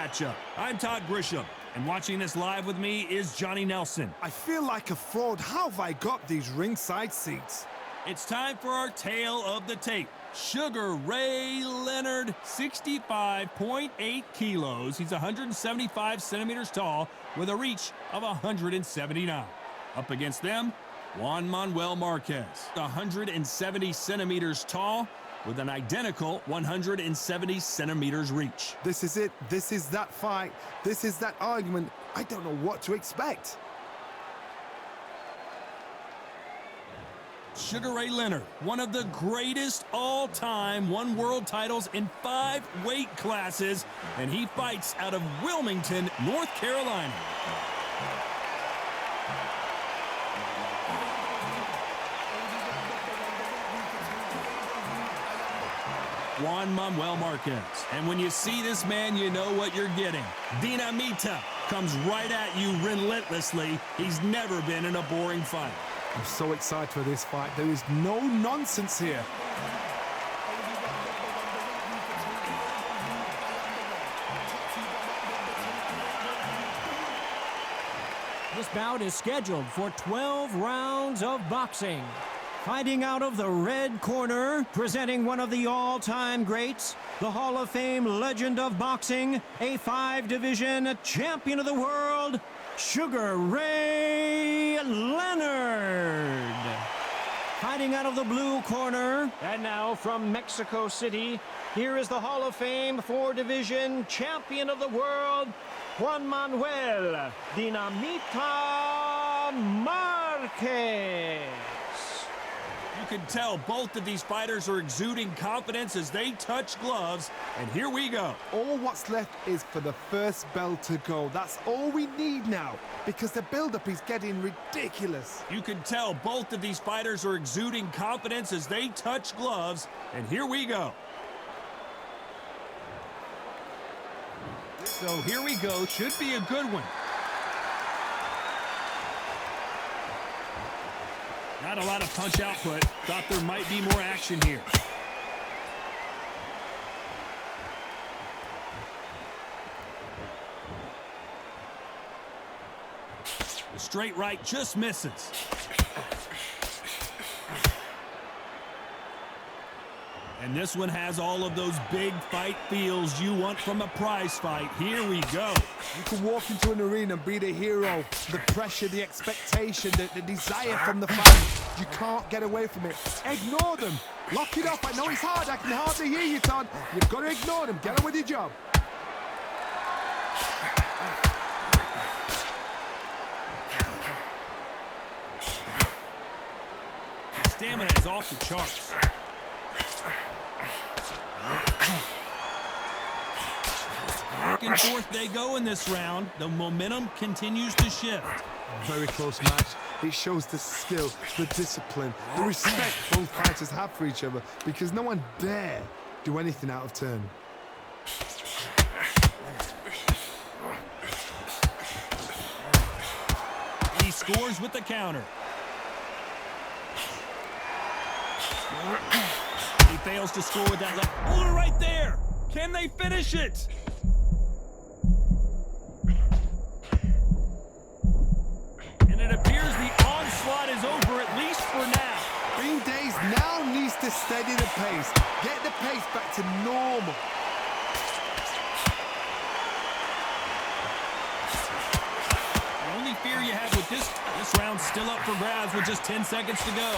matchup. I'm Todd Grisham, and watching this live with me is Johnny Nelson. I feel like a fraud. How have I got these ringside seats? It's time for our tale of the tape. Sugar Ray Leonard, 65.8 kilos. He's 175 centimeters tall with a reach of 179. Up against them, Juan Manuel Márquez, 170 centimeters tall with an identical 170 centimeters reach. This is it. This is that fight. This is that argument. I don't know what to expect. Sugar Ray Leonard, one of the greatest all-time, won world titles in 5 weight classes, and he fights out of Wilmington, North Carolina. Juan Manuel Márquez. And when you see this man, you know what you're getting. Dinamita comes right at you relentlessly. He's never been in a boring fight. I'm so excited for this fight. There is no nonsense here. This bout is scheduled for 12 rounds of boxing. Fighting out of the red corner, presenting one of the all-time greats, the Hall of Fame legend of boxing, a 5-division champion of the world, Sugar Ray Leonard. Fighting out of the blue corner, and now from Mexico City, here is the Hall of Fame 4-division champion of the world, Juan Manuel Dinamita Márquez. You can tell both of these fighters are exuding confidence as they touch gloves, and here we go. All what's left is for the first bell to go. That's all we need now, because the build-up is getting ridiculous. You can tell both of these fighters are exuding confidence as they touch gloves, and here we go. So here we go. Should be a good one. Not a lot of punch output. Thought there might be more action here. The straight right just misses. And this one has all of those big fight feels you want from a prize fight. Here we go. You can walk into an arena and be the hero. The pressure, the expectation, the desire from the fans. You can't get away from it. Ignore them. Lock it up. I know it's hard. I can hardly hear you, Todd. You've got to ignore them. Get on with your job. Stamina is off the charts. Back and forth they go in this round. The momentum continues to shift. Very close match. It shows the skill, the discipline, the respect both fighters have for each other, because no one dare do anything out of turn. He scores with the counter. He fails to score with that left. Oh, right there! Can they finish it? And it appears the onslaught is over, at least for now. Green Days now needs to steady the pace. Get the pace back to normal. The only fear you have with this round's still up for grabs with just 10 seconds to go.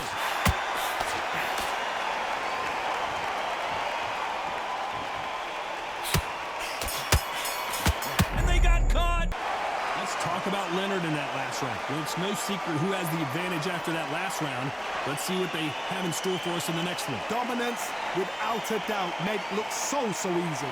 Talk about Leonard in that last round. Well, it's no secret who has the advantage after that last round. Let's see what they have in store for us in the next one. Dominance, without a doubt, made it look so easy.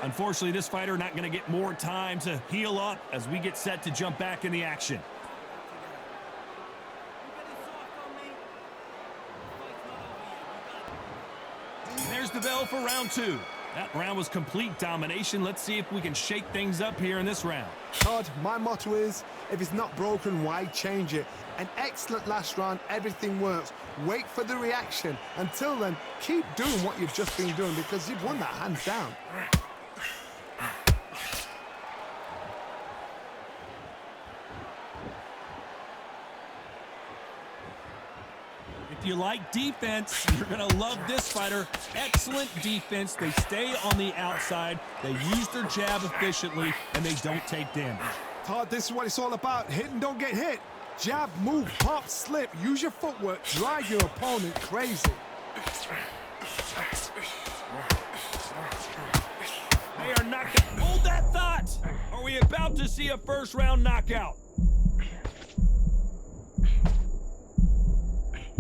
Unfortunately, this fighter not going to get more time to heal up as we get set to jump back in the action. There's the bell for round 2. That round was complete domination. Let's see if we can shake things up here in this round. Todd, my motto is, if it's not broken, why change it? An excellent last round, everything works. Wait for the reaction. Until then, keep doing what you've just been doing because you've won that hands down. If you like defense, you're going to love this fighter. Excellent defense. They stay on the outside. They use their jab efficiently, and they don't take damage. Todd, this is what it's all about. Hit and don't get hit. Jab, move, pop, slip. Use your footwork. Drive your opponent crazy. They are knocked out. Hold that thought. Are we about to see a first-round knockout?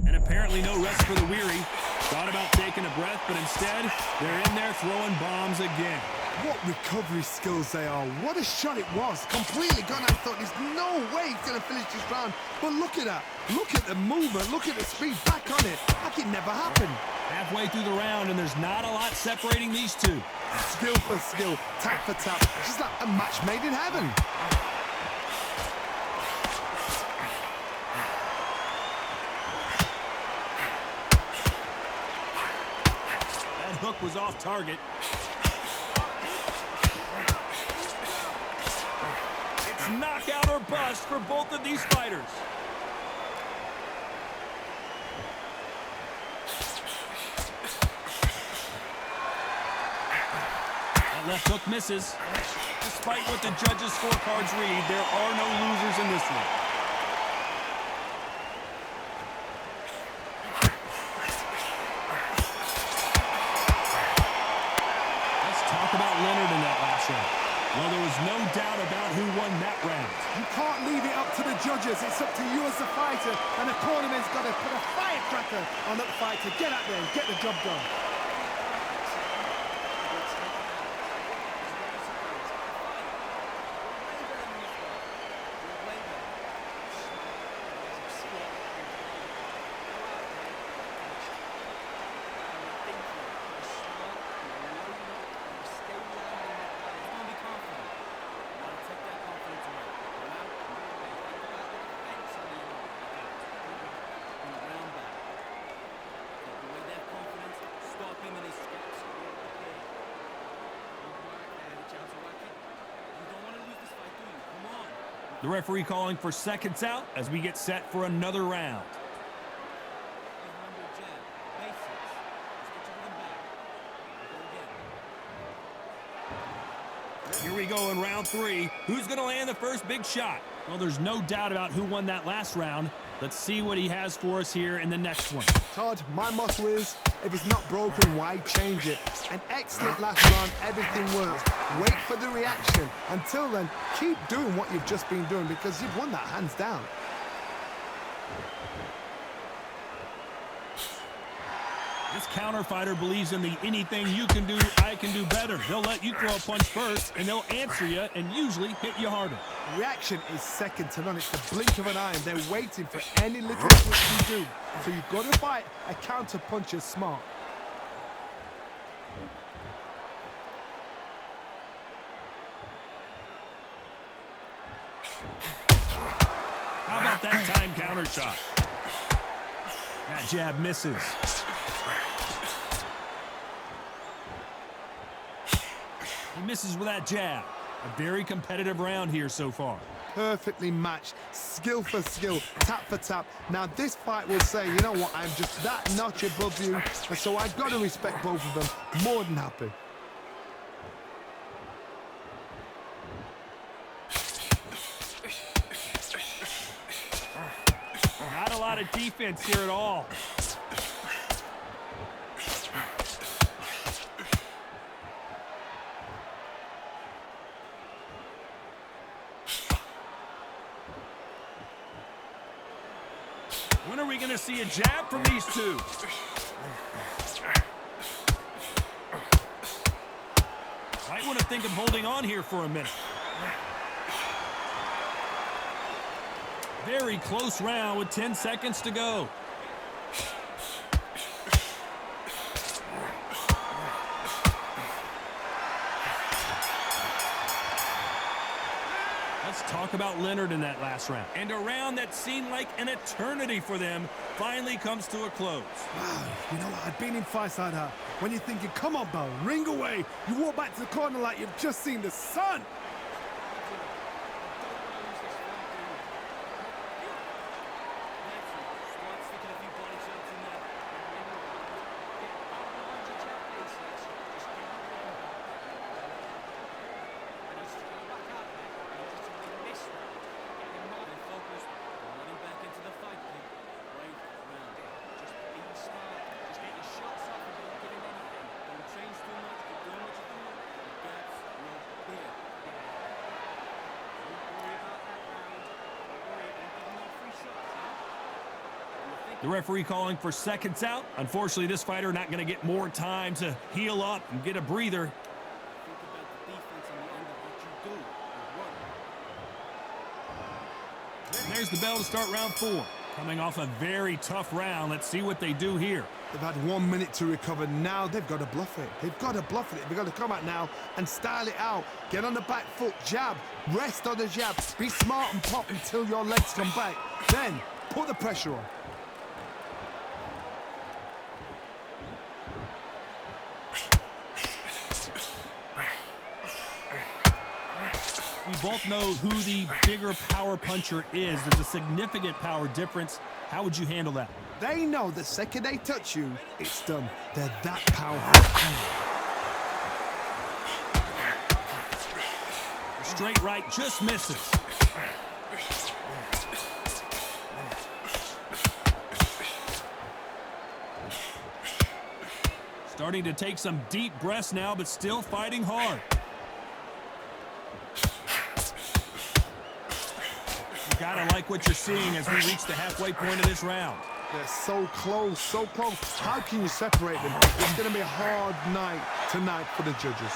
And apparently no rest for the weary. Thought about taking a breath, but instead, they're in there throwing bombs again. What recovery skills they are. What a shot it was. Completely gone. I thought there's no way he's going to finish this round. But look at that. Look at the movement. Look at the speed. Back on it. Like it never happened. Halfway through the round, and there's not a lot separating these two. Skill for skill. Tap for tap. Just like a match made in heaven. Hook was off target. It's knockout or bust for both of these fighters. That left hook misses. Despite what the judges' scorecards read, there are no losers in this one. About Leonard in that last round. Well, there was no doubt about who won that round. You can't leave it up to the judges. It's up to you as the fighter, and the cornerman's got to put a firecracker on that fighter. Get out there and get the job done. The referee calling for seconds out as we get set for another round. Here we go in round 3. Who's going to land the first big shot? Well, there's no doubt about who won that last round. Let's see what he has for us here in the next one. Todd, my motto is, if it's not broken, why change it? An excellent last round, everything works. Wait for the reaction. Until then, keep doing what you've just been doing because you've won that hands down. This counter fighter believes in the anything you can do, I can do better. They'll let you throw a punch first, and they'll answer you and usually hit you harder. Reaction is second to none. It's the blink of an eye, and they're waiting for any little twist you do. So you've got to fight a counter puncher smart. How about that time counter shot? That jab misses. He misses with that jab. A very competitive round here so far. Perfectly matched, skill for skill, tap for tap. Now this fight will say, you know what, I'm just that notch above you, and so I've got to respect both of them. More than happy. Not a lot of defense here at all. When are we going to see a jab from these two? Might want to think of holding on here for a minute. Very close round with 10 seconds to go. Let's talk about Leonard in that last round. And a round that seemed like an eternity for them finally comes to a close. Wow, you know what? I've been in fights like that. When you're thinking, come on, Bo, ring away. You walk back to the corner like you've just seen the sun. The referee calling for seconds out. Unfortunately, this fighter not going to get more time to heal up and get a breather. And there's the bell to start round 4. Coming off a very tough round. Let's see what they do here. They've had 1 minute to recover. Now they've got to bluff it. They've got to bluff it. They've got to come out now and style it out. Get on the back foot, jab, rest on the jab. Be smart and pop until your legs come back. Then put the pressure on. We both know who the bigger power puncher is. There's a significant power difference. How would you handle that? They know the second they touch you, it's done. They're that powerful. Straight right just misses. Starting to take some deep breaths now, but still fighting hard. You gotta like what you're seeing as we reach the halfway point of this round. They're so close, so close. How can you separate them? It's going to be a hard night tonight for the judges.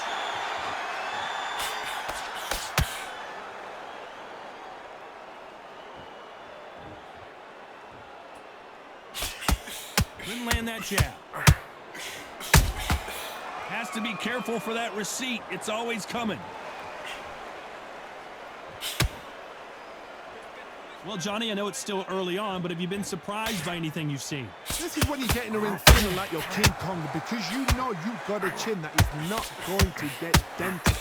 Couldn't land that jab. Has to be careful for that receipt. It's always coming. Well, Johnny, I know it's still early on, but have you been surprised by anything you've seen? This is when you get in the ring feeling like you're King Kong, because you know you've got a chin that is not going to get dented.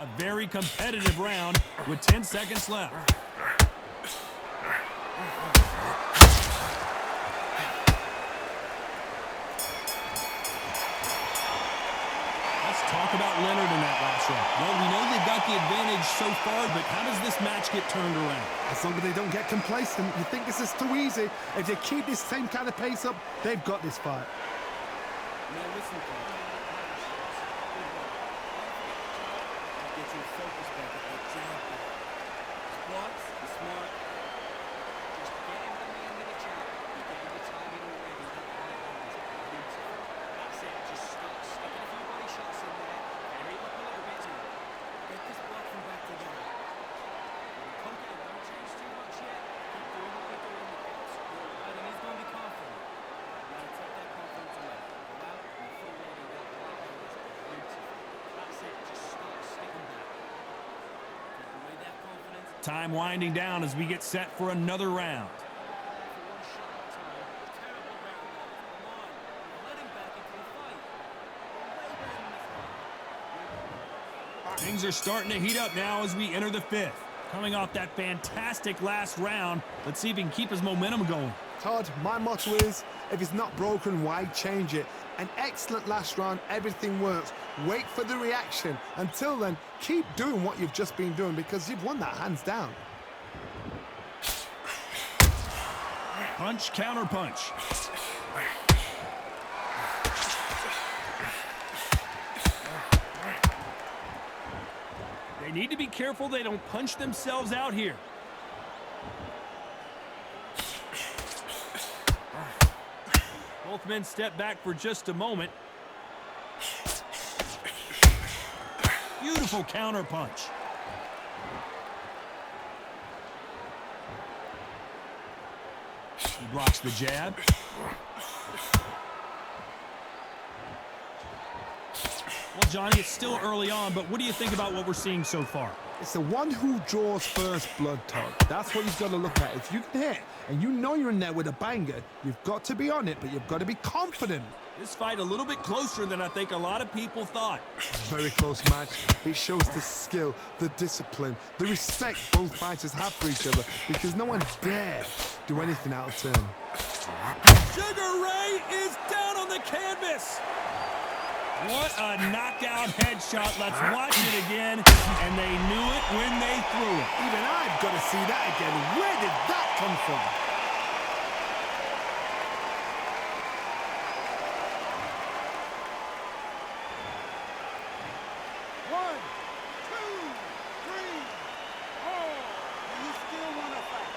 A very competitive round with 10 seconds left. Talk about Leonard in that last round. Well, we know they've got the advantage so far, but how does this match get turned around? As long as they don't get complacent, you think this is too easy. If they keep this same kind of pace up, they've got this fight. Now listen, get your focus back at that jab. Squats, be smart. Just get him to the end of the jab. You get him to timing already. That's it. Just stop sticking a few body shots in there. Hurry up a little bit. Get this block from back together. Confident, don't change too much yet. Keep doing what you're doing. But then he's going to be confident. Now take that confidence away. Go out and full loading that block. That's it. Just start sticking back. Take away that confidence. Time winding down as we get set for another round. Things are starting to heat up now as we enter the 5th. Coming off that fantastic last round, let's see if he can keep his momentum going. Todd, my motto is, if it's not broken, why change it? An excellent last round, everything works. Wait for the reaction. Until then, keep doing what you've just been doing, because you've won that hands down. Punch, counter punch. They need to be careful they don't punch themselves out here. Both men step back for just a moment. Beautiful counter punch. He blocks the jab. Well, Johnny, it's still early on, but what do you think about what we're seeing so far? It's the one who draws first blood, Todd. That's what you've got to look at. If you can hit and you know you're in there with a banger, you've got to be on it, but you've got to be confident. This fight a little bit closer than I think a lot of people thought. Very close match. It shows the skill, the discipline, the respect both fighters have for each other, because no one dare do anything out of turn. Sugar Ray is down on the canvas. What a knockout headshot. Let's watch it again. And they knew it when they threw it. Even I've got to see that again. Where did that come from? One, two, three, four. Do you still want to fight?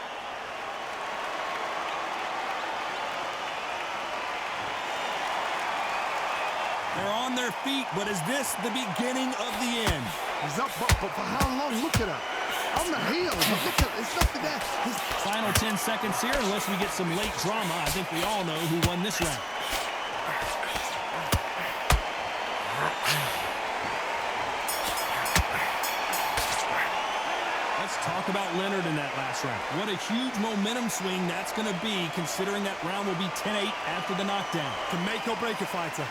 They're on their feet, but is this the beginning of the end? He's up, but for how long? Look at him. On the heels. Look at, there's nothing there. Final 10 seconds here, unless we get some late drama. I think we all know who won this round. Let's talk about Leonard in that last round. What a huge momentum swing that's going to be, considering that round will be 10-8 after the knockdown. Can make or break a fighter.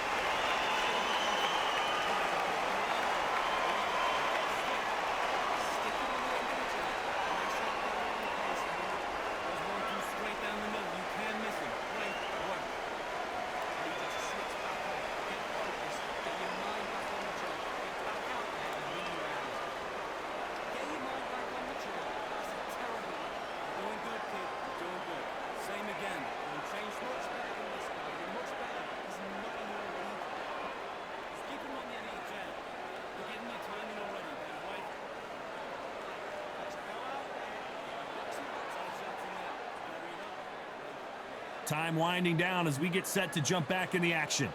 Time winding down as we get set to jump back in the action.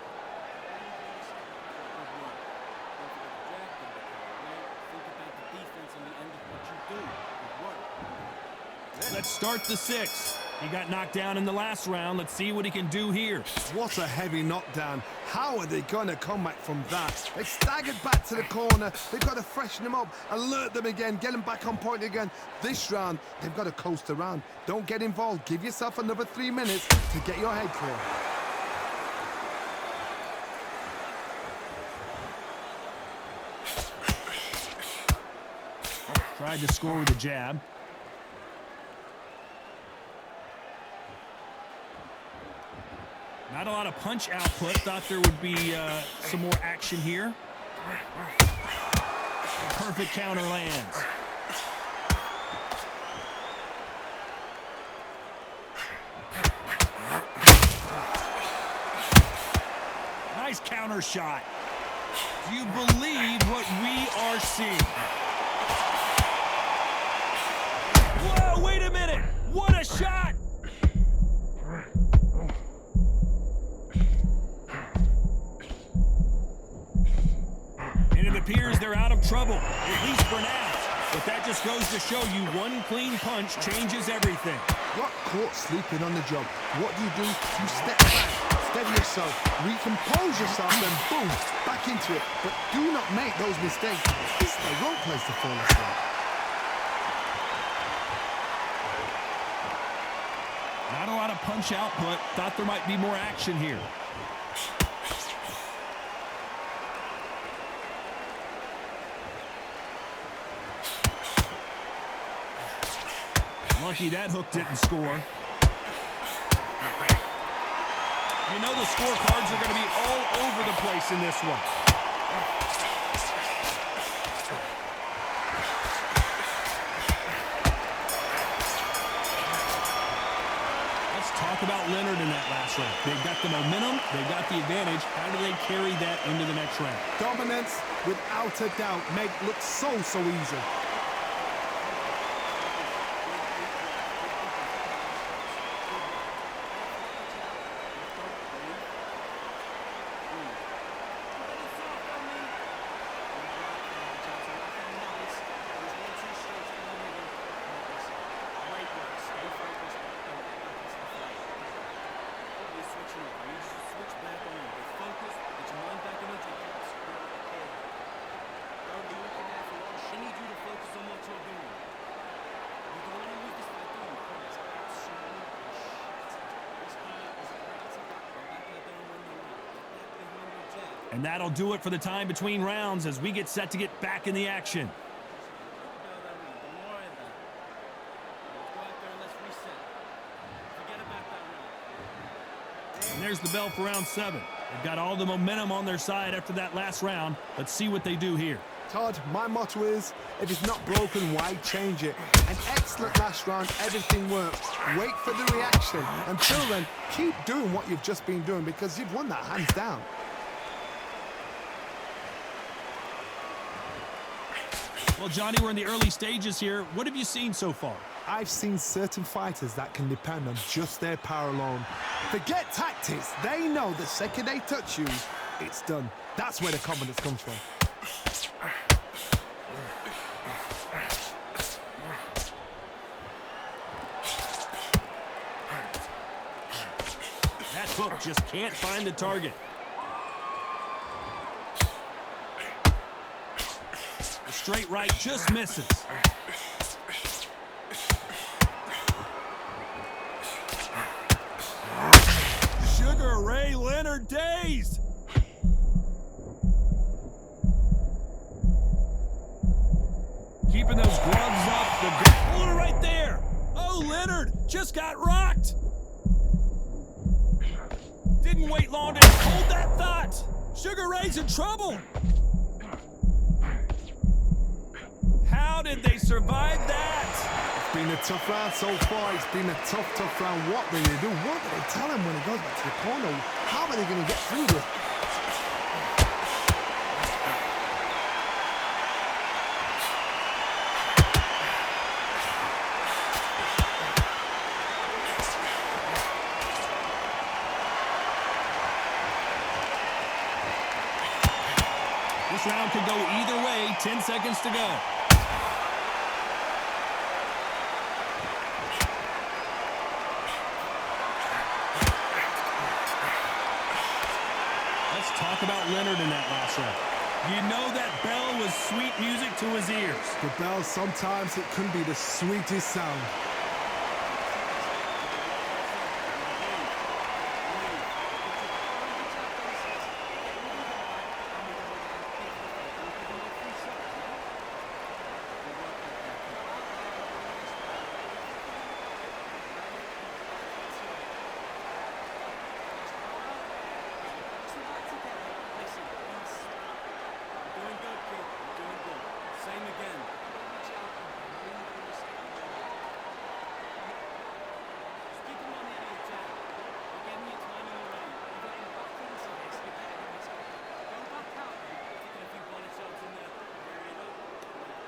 Let's start the sixth. He got knocked down in the last round. Let's see what he can do here. What a heavy knockdown. How are they going to come back from that? They staggered back to the corner. They've got to freshen them up, alert them again, get them back on point again. This round, they've got to coast around. Don't get involved. Give yourself another 3 minutes to get your head clear. Tried to score with a jab. Not a lot of punch output. Thought there would be some more action here. Perfect counter lands. Nice counter shot. Do you believe what we are seeing? Whoa, wait a minute. What a shot. It appears they're out of trouble, at least for now. But that just goes to show you one clean punch changes everything. Got caught sleeping on the job. What do? You step back, steady yourself, recompose yourself, then boom, back into it. But do not make those mistakes. This is the wrong place to fall asleep. Not a lot of punch output. Thought there might be more action here. Lucky that hook didn't score. You know the scorecards are going to be all over the place in this one. Let's talk about Leonard in that last round. They've got the momentum, they've got the advantage. How do they carry that into the next round? Dominance, without a doubt, make look so easy. And that'll do it for the time between rounds as we get set to get back in the action. And there's the bell for round 7. They've got all the momentum on their side after that last round. Let's see what they do here. Todd, my motto is, if it's not broken, why change it? An excellent last round, everything works. Wait for the reaction. Until then, keep doing what you've just been doing because you've won that hands down. Well, Johnny, we're in the early stages here. What have you seen so far? I've seen certain fighters that can depend on just their power alone. Forget tactics. They know the second they touch you, it's done. That's where the confidence comes from. That hook just can't find the target. The straight right just misses. Sugar Ray Leonard dazed. Keeping those gloves up. The puller right there. Oh, Leonard just got rocked. Didn't wait long to hold that thought. Sugar Ray's in trouble. How did they survive that? It's been a tough round so far. It's been a tough round. What do they do? What do they tell him when he goes back to the corner? How are they going to get through this? This round could go either way. 10 seconds to go. Let's talk about Leonard in that last round. You know that bell was sweet music to his ears. The bell, sometimes it can be the sweetest sound.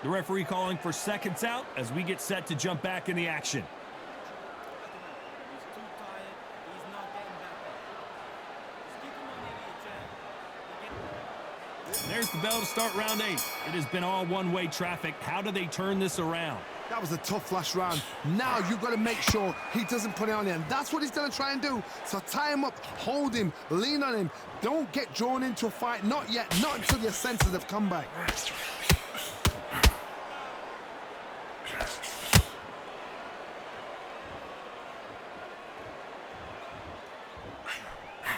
The referee calling for seconds out as we get set to jump back in the action. There's the bell to start round 8. It has been all one-way traffic. How do they turn this around? That was a tough last round. Now you've got to make sure he doesn't put it on him. That's what he's going to try and do. So tie him up, hold him, lean on him. Don't get drawn into a fight. Not yet. Not until your senses have come back.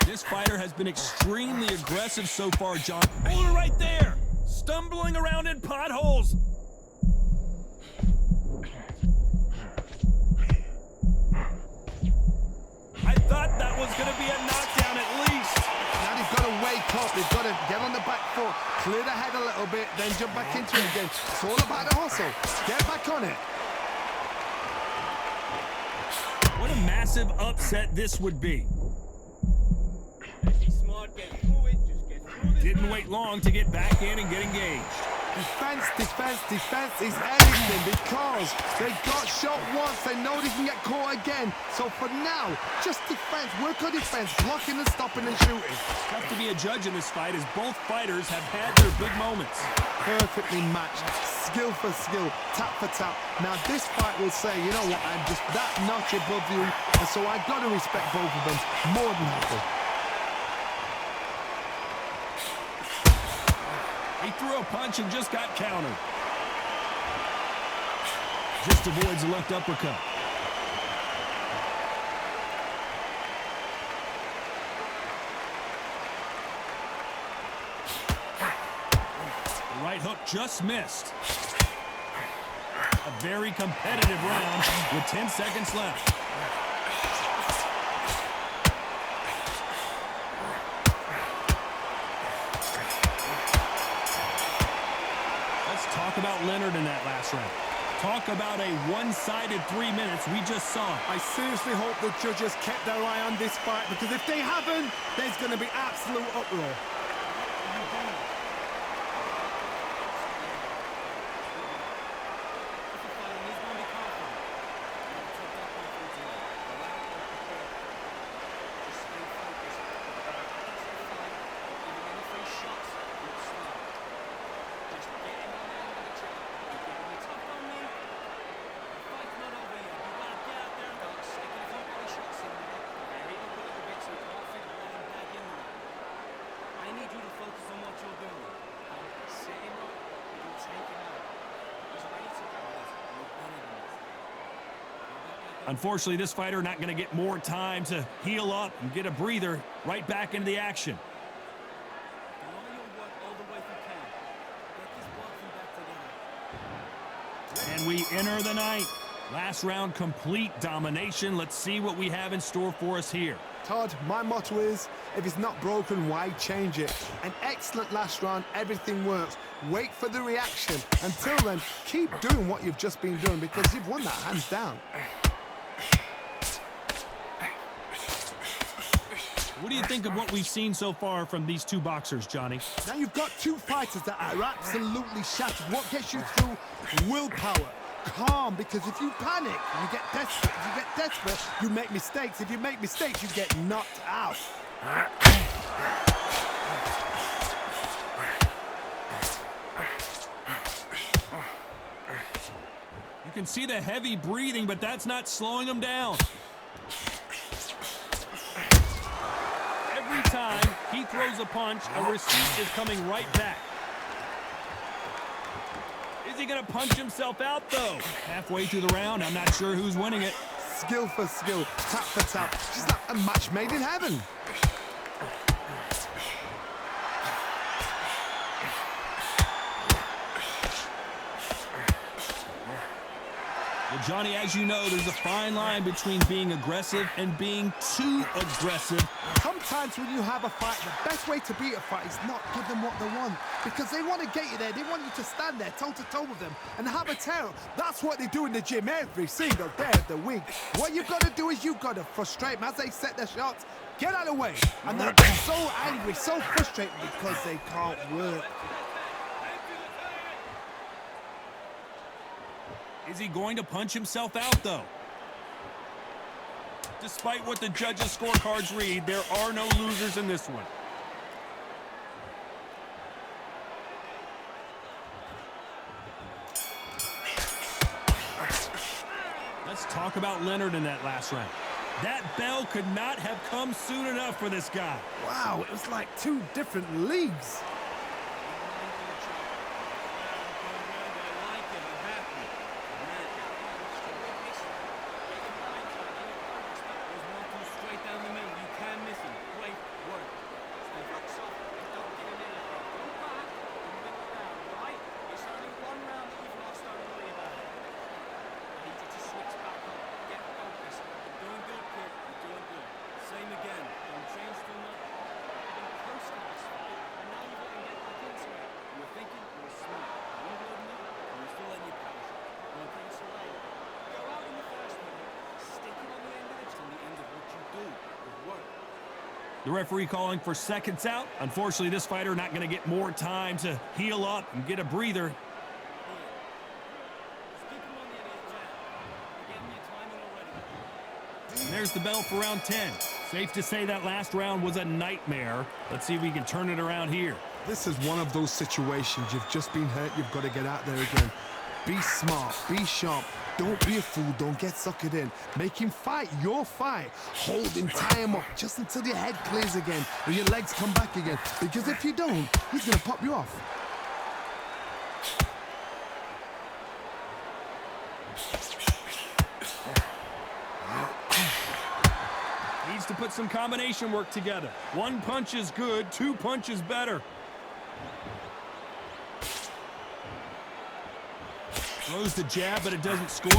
This fighter has been extremely aggressive so far, John. Hold it right there. Stumbling around in potholes. I thought that was going to be a knockdown at least. Now they've got to wake up. They've got to get on the back foot, clear the head a little bit, then jump back into it again. It's all about the hustle. Get back on it. What a massive upset this would be. Didn't wait long to get back in and get engaged. Defense is everything because they got shot once. They know they can get caught again. So for now, just defense. Work on defense, blocking and stopping and shooting. Tough to be a judge in this fight as both fighters have had their big moments. Perfectly matched, skill for skill, tap for tap. Now this fight will say, you know what, I'm just that notch above you, and so I got to respect both of them more than happy. He threw a punch and just got countered. Just avoids the left uppercut. Right hook just missed. A very competitive round with 10 seconds left. Let's talk about Leonard in that last round. Talk about a one-sided 3 minutes we just saw. I seriously hope the judges kept their eye on this fight, because if they haven't, there's going to be absolute uproar. Unfortunately, this fighter not going to get more time to heal up and get a breather. Right back into the action. And we enter the ninth. Last round, complete domination. Let's see what we have in store for us here. Todd, my motto is, if it's not broken, why change it? An excellent last round, everything works. Wait for the reaction. Until then, keep doing what you've just been doing, because you've won that hands down. What do you think of what we've seen so far from these two boxers, Johnny? Now you've got two fighters that are absolutely shattered. What gets you through? Willpower. Calm, because if you panic, you get desperate. If you get desperate, you make mistakes. If you make mistakes, you get knocked out. You can see the heavy breathing, but that's not slowing him down. Every time he throws a punch, a receipt is coming right back. Is he going to punch himself out, though? Halfway through the round, I'm not sure who's winning it. Skill for skill, tap for tap. Just like a match made in heaven. Well, Johnny, as you know, there's a fine line between being aggressive and being too aggressive. Sometimes when you have a fight, the best way to beat a fight is not give them what they want, because they want to get you there. They want you to stand there toe-to-toe with them and have a tear. That's what they do in the gym every single day of the week. What you've got to do is you've got to frustrate them as they set their shots. Get out of the way. And they're so angry, so frustrated because they can't work. Is he going to punch himself out, though? Despite what the judges' scorecards read, there are no losers in this one. Let's talk about Leonard in that last round. That bell could not have come soon enough for this guy. Wow, it was like two different leagues. The referee calling for seconds out. Unfortunately, this fighter not going to get more time to heal up and get a breather. And there's the bell for round 10. Safe to say that last round was a nightmare. Let's see if we can turn it around here. This is one of those situations. You've just been hurt. You've got to get out there again. Be smart. Be sharp. Don't be a fool. Don't get suckered in. Make him fight your fight. Hold him, tie him up just until your head clears again and your legs come back again. Because if you don't, he's going to pop you off. Needs to put some combination work together. One punch is good, two punches better. Throws the jab, but it doesn't score.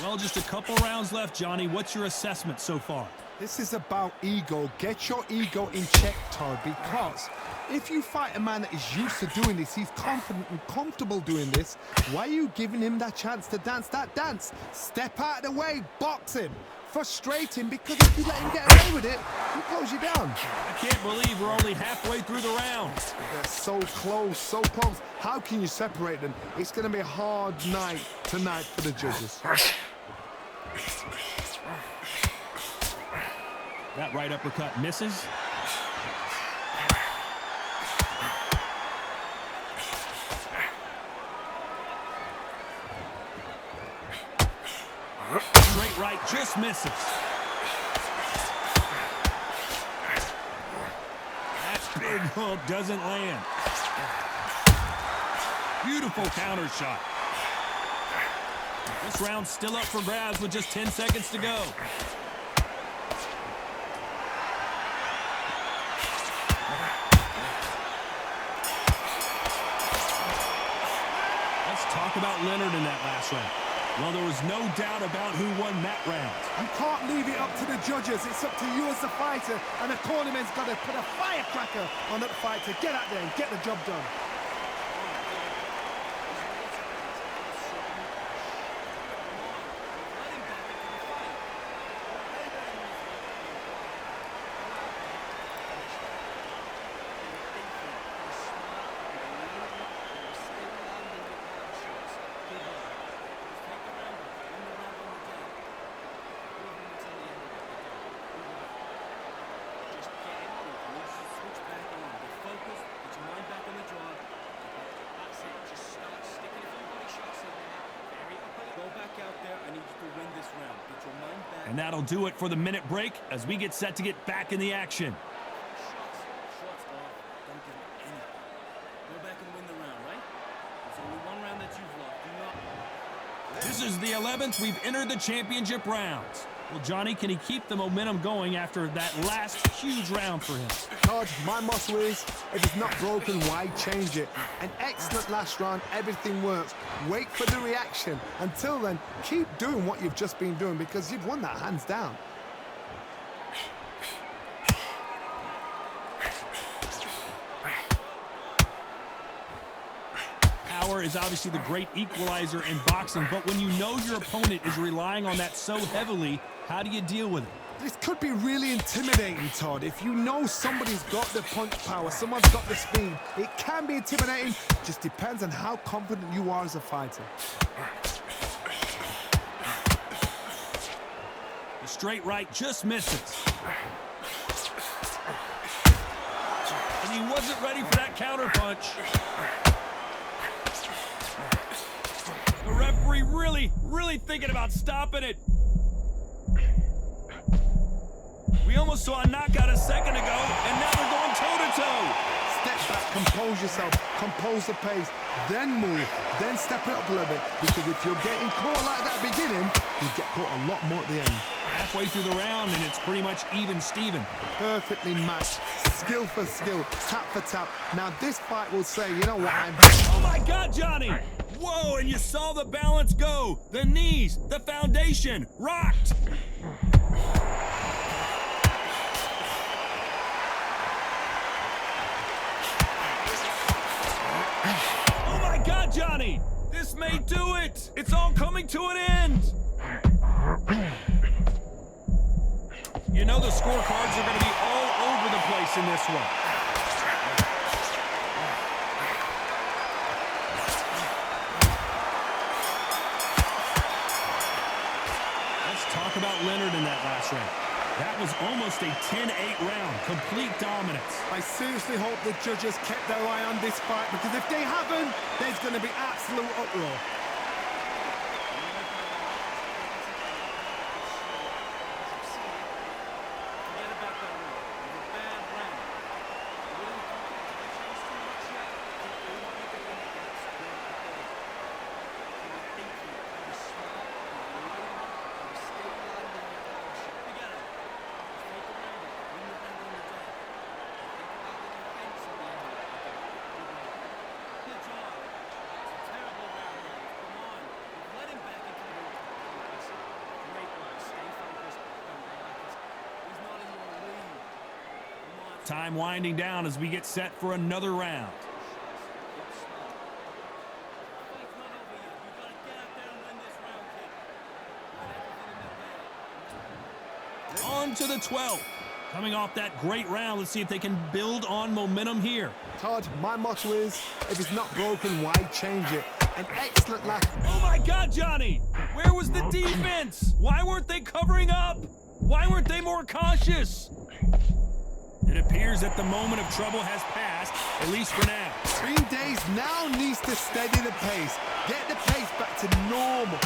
Well, just a couple rounds left, Johnny. What's your assessment so far? This is about ego. Get your ego in check, Todd, because if you fight a man that is used to doing this, he's confident and comfortable doing this, why are you giving him that chance to dance that dance? Step out of the way, box him. Frustrate him, because if you let him get away with it, he close you down. I can't believe we're only halfway through the round. They're so close, so close. How can you separate them? It's going to be a hard night tonight for the judges. That right uppercut misses. Straight right just misses. That big hook doesn't land. Beautiful counter shot. This round's still up for grabs with just 10 seconds to go. Let's talk about Leonard in that last round. Well, there was no doubt about who won that round. You can't leave it up to the judges. It's up to you as the fighter, and the cornerman's got to put a firecracker on that fight to get out there and get the job done. And that'll do it for the minute break as we get set to get back in the action. Shots off. Don't give him anything. Go back and win the round, right? There's only one round that you've lost. Do not. This is the 11th. We've entered the championship rounds. Well, Johnny, can he keep the momentum going after that last huge round for him? Todd, my motto is, if it's not broken, why change it? An excellent last round, everything works. Wait for the reaction. Until then, keep doing what you've just been doing, because you've won that hands down. Power is obviously the great equalizer in boxing, but when you know your opponent is relying on that so heavily, how do you deal with it? This could be really intimidating, Todd. If you know somebody's got the punch power, someone's got the speed, it can be intimidating. Just depends on how confident you are as a fighter. The straight right just misses. And he wasn't ready for that counter punch. The referee really thinking about stopping it. We almost saw a knockout a second ago, and now they're going toe-to-toe. Step back, compose yourself, compose the pace, then move, then step it up a little bit. Because if you're getting caught like that at the beginning, you get caught a lot more at the end. Halfway through the round, and it's pretty much even Steven. Perfectly matched, skill for skill, tap for tap. Now this fight will say, you know what, Oh my God, Johnny! Whoa, and you saw the balance go. The knees, the foundation, rocked. Oh my God, Johnny! This may do it! It's all coming to an end! You know the scorecards are going to be all over the place in this one. Let's talk about Leonard in that last round. That was almost a 10-8 round, complete dominance. I seriously hope the judges kept their eye on this fight, because if they haven't, there's going to be absolute uproar. Time winding down as we get set for another round. Fight's not over yet. You gotta get out there and win this round, kid. Put everything in the bag. On to the 12th. Coming off that great round, let's see if they can build on momentum here. Todd, my motto is, if it's not broken, why change it? An excellent last. Oh my God, Johnny! Where was the defense? Why weren't they covering up? Why weren't they more cautious? It appears that the moment of trouble has passed, at least for now. Green Days now needs to steady the pace. Get the pace back to normal.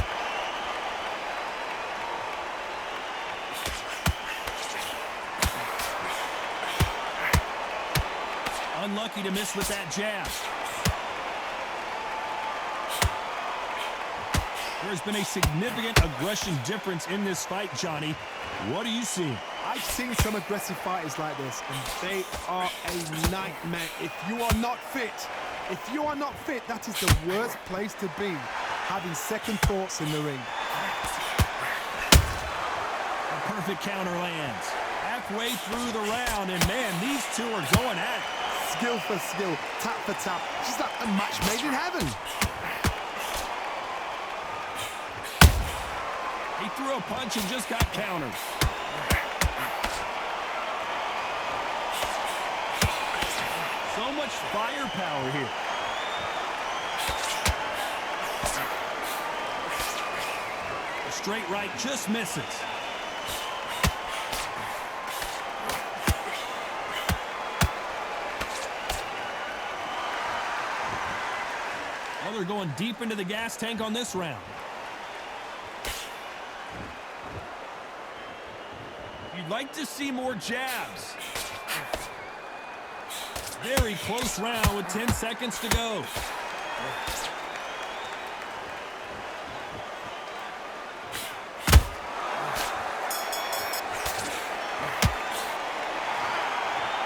Unlucky to miss with that jab. There's been a significant aggression difference in this fight, Johnny. What are you seeing? I've seen some aggressive fighters like this, and they are a nightmare. If you are not fit, that is the worst place to be, having second thoughts in the ring. A perfect counter lands. Halfway through the round, and man, these two are going at it. Skill for skill, tap for tap. Just like a match made in heaven. He threw a punch and just got countered. So much firepower here. A straight right just misses. Well, they're going deep into the gas tank on this round. You'd like to see more jabs. Very close round with 10 seconds to go.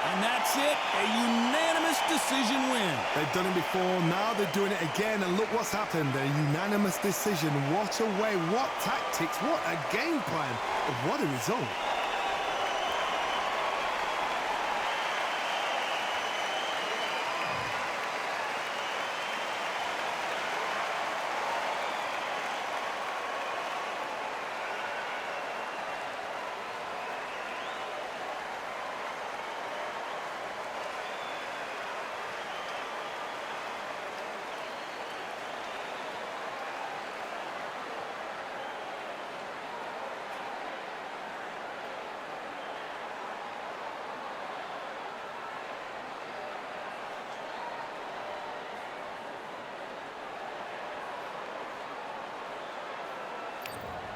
And that's it, a unanimous decision win. They've done it before, now they're doing it again, and look what's happened. A unanimous decision. What a way, what tactics, what a game plan, what a result.